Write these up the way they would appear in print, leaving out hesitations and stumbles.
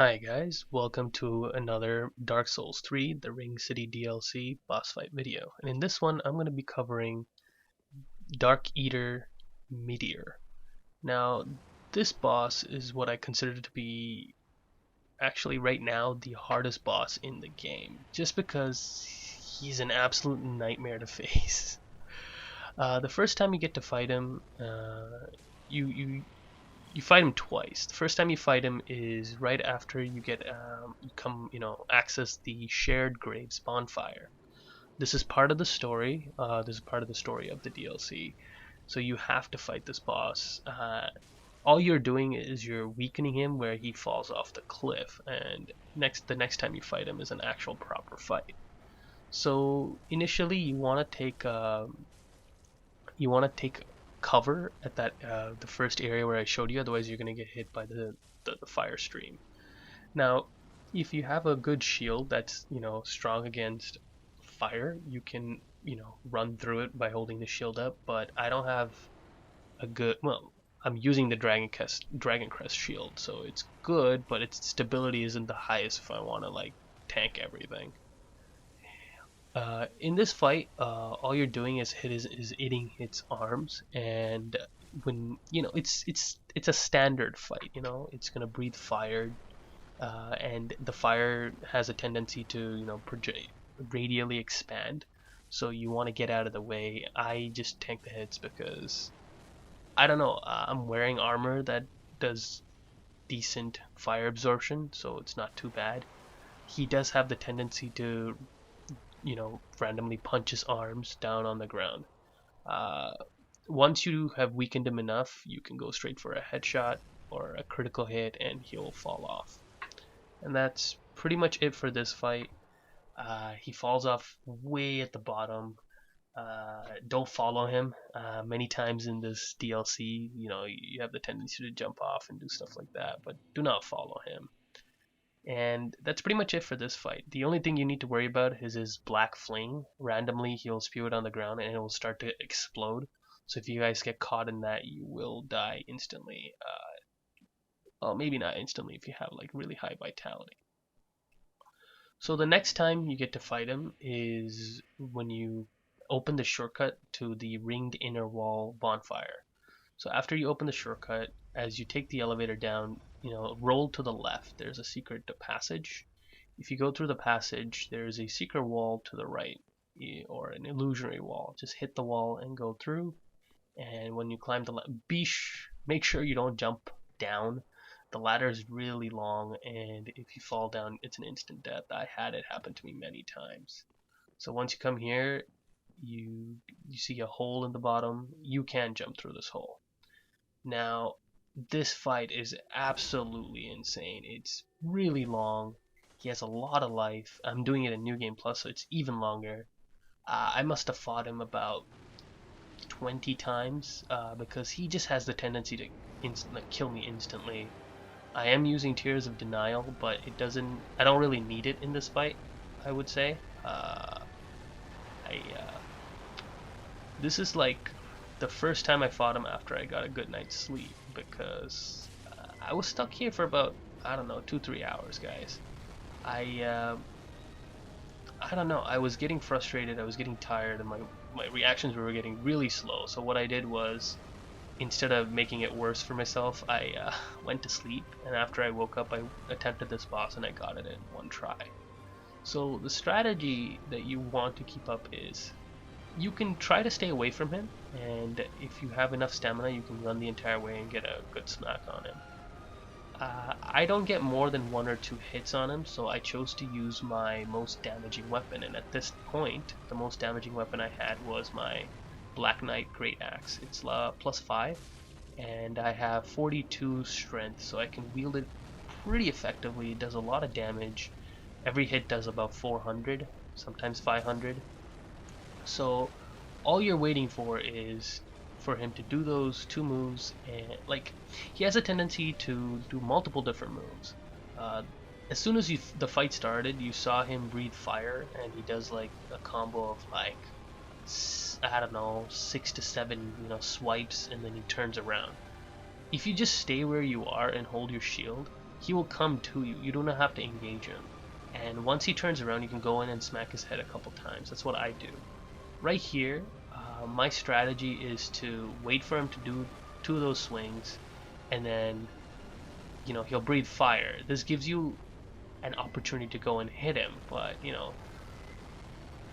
Hi guys, welcome to another Dark Souls 3, the Ring City DLC boss fight video. And in this one, I'm going to be covering Darkeater Midir. Now, this boss is what I consider to be actually right now the hardest boss in the game, just because he's an absolute nightmare to face. The first time you get to fight him, you fight him twice. The first time you fight him is right after you get access the Shared Graves Bonfire. This is part of the story. This is part of the story of the DLC. So you have to fight this boss. All you're doing is you're weakening him where he falls off the cliff, and the next time you fight him is an actual proper fight. So initially you want to take cover at that the first area where I showed you. Otherwise, you're gonna get hit by the fire stream. Now, if you have a good shield that's strong against fire, you can run through it by holding the shield up. But I don't have a good well. I'm using the Dragon Crest shield, so it's good, but its stability isn't the highest if I want to like tank everything. In this fight, all you're doing is hitting its arms, and when it's a standard fight. It's gonna breathe fire, and the fire has a tendency to radially expand. So you want to get out of the way. I just tank the hits because I don't know. I'm wearing armor that does decent fire absorption, so it's not too bad. He does have the tendency to randomly punch his arms down on the ground. Uh, Once you have weakened him enough, you can go straight for a headshot or a critical hit and he'll fall off. And that's pretty much it for this fight. He falls off way at the bottom. Don't follow him. Many times in this DLC, you have the tendency to jump off and do stuff like that, but do not follow him. And that's pretty much it for this fight. The only thing you need to worry about is his black flame. Randomly, he'll spew it on the ground and it will start to explode. So if you guys get caught in that, you will die instantly. Well, maybe not instantly if you have like really high vitality. So the next time you get to fight him is when you open the shortcut to the Ringed Inner Wall Bonfire. So after you open the shortcut, as you take the elevator down, roll to the left. There's a secret passage. If you go through the passage, there's a secret wall to the right, or an illusory wall. Just hit the wall and go through. And when you climb make sure you don't jump down. The ladder is really long, and if you fall down, it's an instant death. I had it happen to me many times. So once you come here, you see a hole in the bottom. You can jump through this hole. Now, this fight is absolutely insane. It's really long. He has a lot of life. I'm doing it in New Game Plus, so it's even longer. I must have fought him about 20 times because he just has the tendency to kill me instantly. I am using Tears of Denial, but I don't really need it in this fight, I would say. This is like the first time I fought him after I got a good night's sleep, because I was stuck here for about, I don't know, 2-3 hours, guys. I don't know, I was getting frustrated, I was getting tired, and my reactions were getting really slow. So what I did was, instead of making it worse for myself, I went to sleep, and after I woke up I attempted this boss and I got it in one try. So the strategy that you want to keep up is, you can try to stay away from him, and if you have enough stamina you can run the entire way and get a good smack on him. I don't get more than 1 or 2 hits on him, so I chose to use my most damaging weapon, and at this point the most damaging weapon I had was my Black Knight Great Axe. It's +5, and I have 42 strength, so I can wield it pretty effectively. It does a lot of damage. Every hit does about 400, sometimes 500. So all you're waiting for is for him to do those 2 moves, and like, he has a tendency to do multiple different moves. As soon as the fight started, you saw him breathe fire, and he does like a combo of like, I don't know, 6 to 7 swipes, and then he turns around. If you just stay where you are and hold your shield, he will come to you. You don't have to engage him. And once he turns around, you can go in and smack his head a couple times. That's what I do. Right here, my strategy is to wait for him to do 2 of those swings, and then, you know, he'll breathe fire. This gives you an opportunity to go and hit him, but, you know,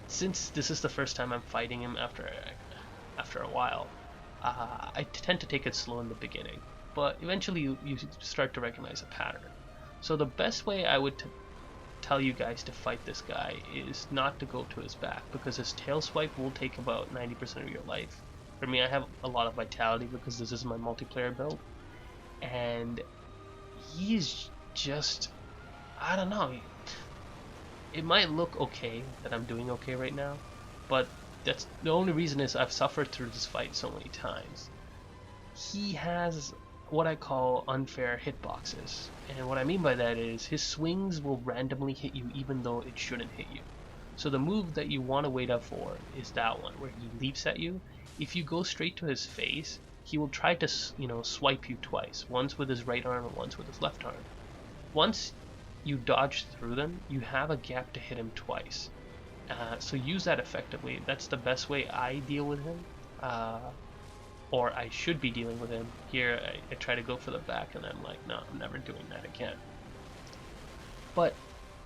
since this is the first time I'm fighting him after a while, I tend to take it slow in the beginning, but eventually you start to recognize a pattern. So the best way I would tell you guys to fight this guy is not to go to his back, because his tail swipe will take about 90% of your life. For me, I have a lot of vitality because this is my multiplayer build, and he's just, I don't know, it might look okay that I'm doing okay right now, but that's the only reason is I've suffered through this fight so many times. He has what I call unfair hitboxes, and what I mean by that is his swings will randomly hit you even though it shouldn't hit you. So the move that you want to wait up for is that one where he leaps at you. If you go straight to his face, he will try to, you know, swipe you twice, once with his right arm and once with his left arm. Once you dodge through them, you have a gap to hit him twice. So use that effectively. That's the best way I deal with him, or I should be dealing with him. Here I try to go for the back and I'm like, no, I'm never doing that again. But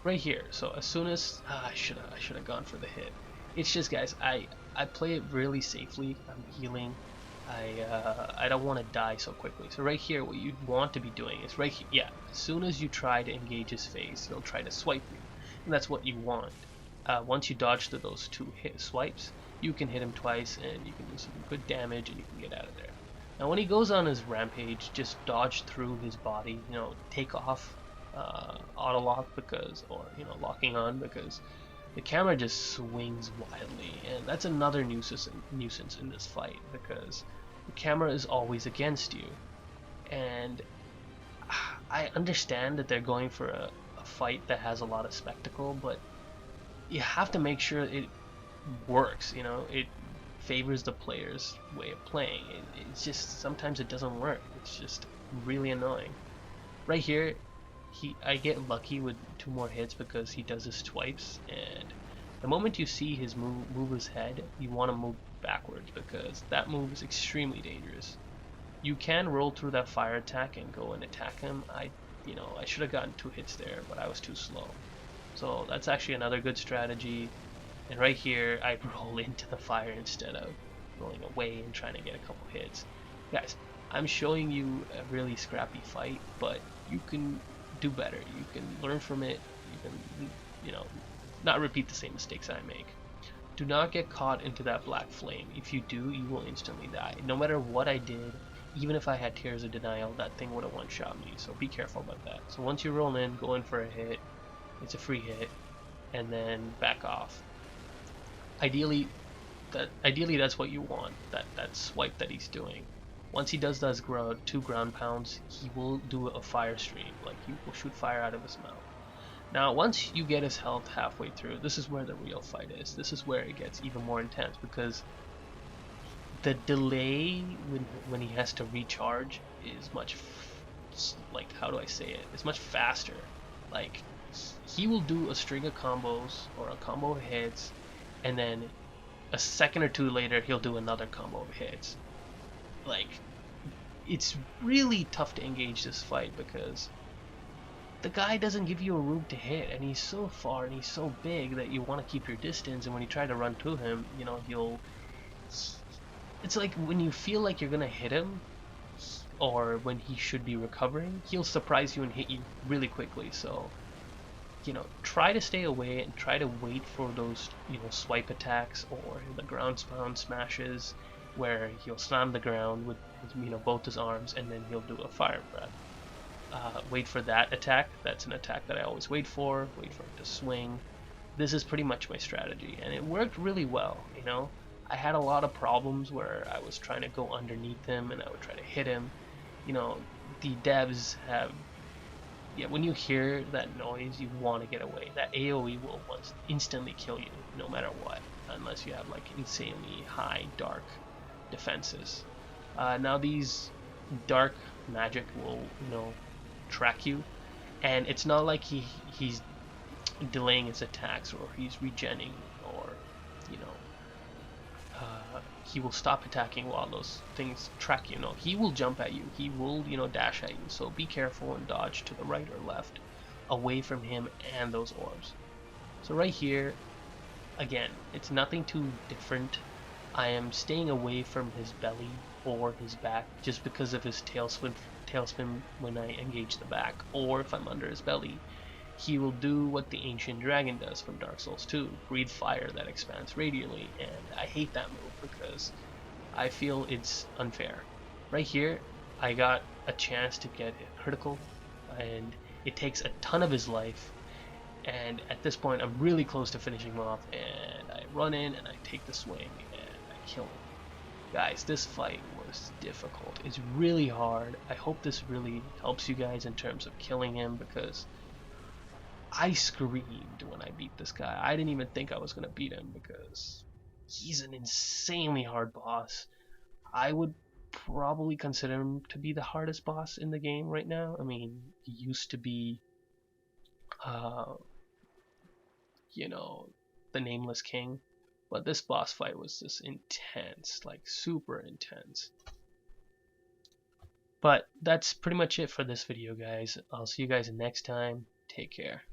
right here, so as soon as I should have gone for the hit. It's just, guys, I play it really safely. I'm healing. I don't want to die so quickly. So right here, what you want to be doing is right here. Yeah, as soon as you try to engage his face, he'll try to swipe you, and that's what you want. Once you dodge through those 2 swipes, you can hit him twice, and you can do some good damage, and you can get out of there. Now, when he goes on his rampage, just dodge through his body. You know, take off auto lock because, or you know, locking on, because the camera just swings wildly, and that's another nuisance in this fight, because the camera is always against you. And I understand that they're going for a fight that has a lot of spectacle, but you have to make sure it works. You know, it favors the player's way of playing. It's just, sometimes it doesn't work. It's just really annoying. Right here, I get lucky with 2 more hits because he does his swipes, and the moment you see his move his head, you want to move backwards, because that move is extremely dangerous. You can roll through that fire attack and go and attack him. I should have gotten 2 hits there, but I was too slow. So that's actually another good strategy. And right here, I roll into the fire instead of rolling away and trying to get a couple hits. Guys, I'm showing you a really scrappy fight, but you can do better. You can learn from it. You can, you know, not repeat the same mistakes I make. Do not get caught into that black flame. If you do, you will instantly die. No matter what I did, even if I had Tears of Denial, that thing would have one-shot me, so be careful about that. So once you roll in, go in for a hit. It's a free hit, and then back off. Ideally that's what you want, that swipe that he's doing. Once he does those 2 ground pounds, he will do a fire stream, like he will shoot fire out of his mouth. Now, once you get his health halfway through, this is where the real fight is. This is where it gets even more intense, because the delay when he has to recharge is much, like, how do I say it? It's much faster. Like, he will do a string of combos or a combo of hits, and then a second or 2 later he'll do another combo of hits. Like, it's really tough to engage this fight because the guy doesn't give you a room to hit, and he's so far and he's so big that you want to keep your distance, and when you try to run to him, you know, it's like when you feel like you're gonna hit him, or when he should be recovering, he'll surprise you and hit you really quickly. So, you know, try to stay away and try to wait for those, you know, swipe attacks or the ground pound smashes where he'll slam the ground with, you know, both his arms, and then he'll do a fire breath. Wait for that attack. That's an attack that I always wait for him to swing. This is pretty much my strategy, and it worked really well. You know, I had a lot of problems where I was trying to go underneath him and I would try to hit him. You know, the devs have, yeah, when you hear that noise, you want to get away. That AoE will instantly kill you, no matter what, unless you have like insanely high dark defenses. Now these dark magic will, you know, track you, And it's not like he's delaying his attacks or he's regenning or you know he will stop attacking while those things track you. No, he will jump at you. He will dash at you. So be careful and dodge to the right or left, away from him and those orbs. So right here, again, it's nothing too different. I am staying away from his belly or his back just because of his tailspin when I engage the back, or if I'm under his belly, he will do what the ancient dragon does from Dark Souls 2, breathe fire that expands radially, and I hate that move because I feel it's unfair. Right here, I got a chance to get a critical, and it takes a ton of his life, and at this point I'm really close to finishing him off, and I run in and I take the swing and I kill him. Guys, this fight was difficult. It's really hard. I hope this really helps you guys in terms of killing him, because I screamed when I beat this guy. I didn't even think I was going to beat him because he's an insanely hard boss. I would probably consider him to be the hardest boss in the game right now. I mean, he used to be, uh, you know, the Nameless King, but this boss fight was just intense, like super intense. But that's pretty much it for this video, guys. I'll see you guys next time. Take care.